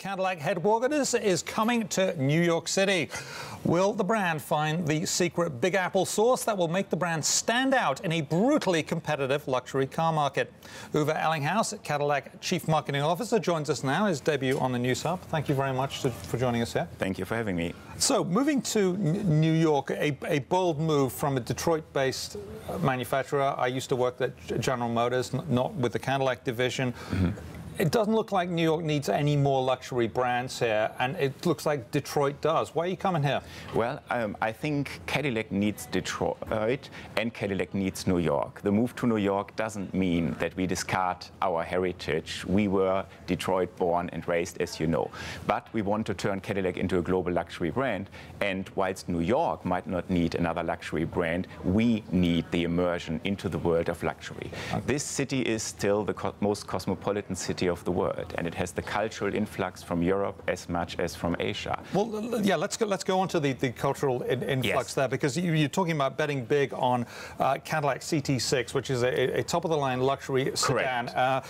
Cadillac headquarters is coming to New York City. Will the brand find the secret Big Apple sauce that will make the brand stand out in a brutally competitive luxury car market? Uwe Ellinghaus, Cadillac Chief Marketing Officer, joins us now, his debut on the News Hub. Thank you very much for joining us here. Thank you for having me. So, moving to New York, a bold move from a Detroit-based manufacturer. I used to work at General Motors, not with the Cadillac division. It doesn't look like New York needs any more luxury brands here, and it looks like Detroit does. Why are you coming here? Well, I think Cadillac needs Detroit and Cadillac needs New York. The move to New York doesn't mean that we discard our heritage. We were Detroit born and raised, as you know. But we want to turn Cadillac into a global luxury brand. And whilst New York might not need another luxury brand, we need the immersion into the world of luxury. Okay. This city is still the most cosmopolitan city of the world, and it has the cultural influx from Europe as much as from Asia. Well, yeah, let's go on to the cultural influx there, because you're talking about betting big on Cadillac CT6, which is a top-of-the-line luxury sedan.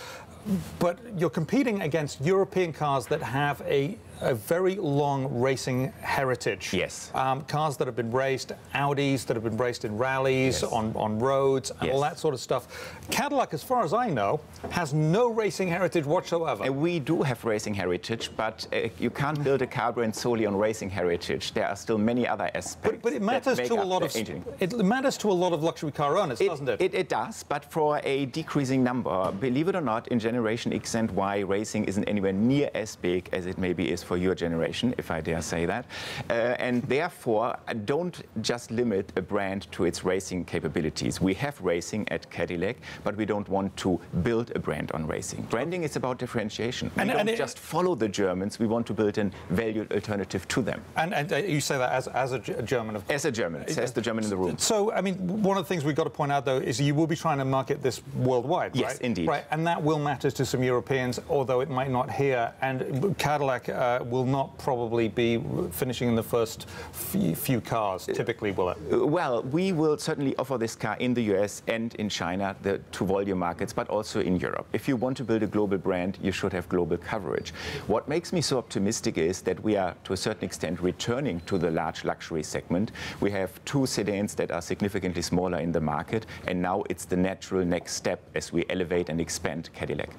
But you're competing against European cars that have a very long racing heritage. Yes. Cars that have been raced, Audis that have been raced in rallies, yes, on roads, and all that sort of stuff. Cadillac, as far as I know, has no racing heritage whatsoever. We do have racing heritage, but you can't build a car brand solely on racing heritage. There are still many other aspects. But it matters to a lot of it matters to a lot of luxury car owners, doesn't it? It does, but for a decreasing number. Believe it or not, in Generation X and Y, racing isn't anywhere near as big as it maybe is for your generation, if I dare say that. And therefore, don't just limit a brand to its racing capabilities. We have racing at Cadillac, but we don't want to build a brand on racing. Branding is about differentiation. We don't just follow the Germans. We want to build a valued alternative to them. And you say that as a German? As a German, says the German in the room. So, I mean, one of the things we've got to point out, though, is you will be trying to market this worldwide, right? Yes, indeed. Right, and that will matter to some Europeans, although it might not here. And Cadillac will not probably be finishing in the first few cars, typically, will it? Well, we will certainly offer this car in the US and in China, the two volume markets, but also in Europe. If you want to build a global brand, you should have global coverage. What makes me so optimistic is that we are, to a certain extent, returning to the large luxury segment. We have two sedans that are significantly smaller in the market, and now it's the natural next step as we elevate and expand Cadillac.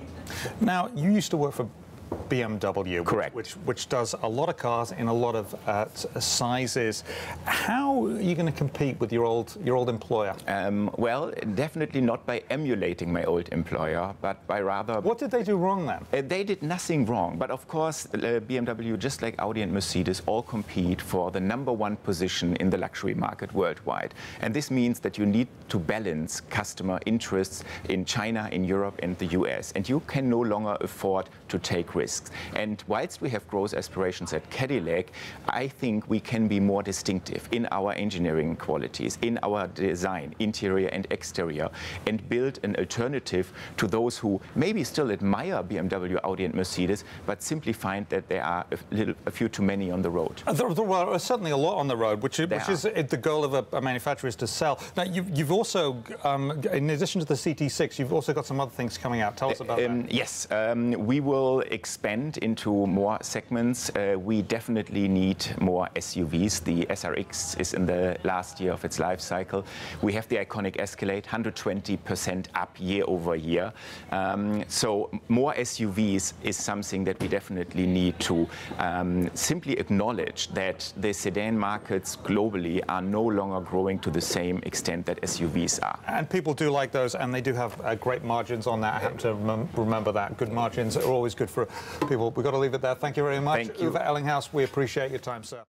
Now, you used to work for BMW, correct, which does a lot of cars in a lot of sizes. How are you going to compete with your old employer? Well, definitely not by emulating my old employer, but by rather... What did they do wrong then? They did nothing wrong, but of course BMW, just like Audi and Mercedes, all compete for the #1 position in the luxury market worldwide. And this means that you need to balance customer interests in China, in Europe and the US. And you can no longer afford to take risks. And whilst we have growth aspirations at Cadillac, I think we can be more distinctive in our engineering qualities, in our design, interior and exterior, and build an alternative to those who maybe still admire BMW, Audi and Mercedes, but simply find that there are a few too many on the road. There are certainly a lot on the road, which is the goal of a manufacturer, is to sell. Now, you've also, in addition to the CT6, you've also got some other things coming out. Tell us about that. Yes, we will expand into more segments. We definitely need more SUVs. The SRX is in the last year of its life cycle. We have the iconic Escalade, 120% up year over year. So more SUVs is something that we definitely need to simply acknowledge that the sedan markets globally are no longer growing to the same extent that SUVs are. And people do like those, and they do have great margins on that. I happen to remember that. Good margins are always good for people. We've got to leave it there. Thank you very much. Thank you. Uwe Ellinghaus, we appreciate your time, sir.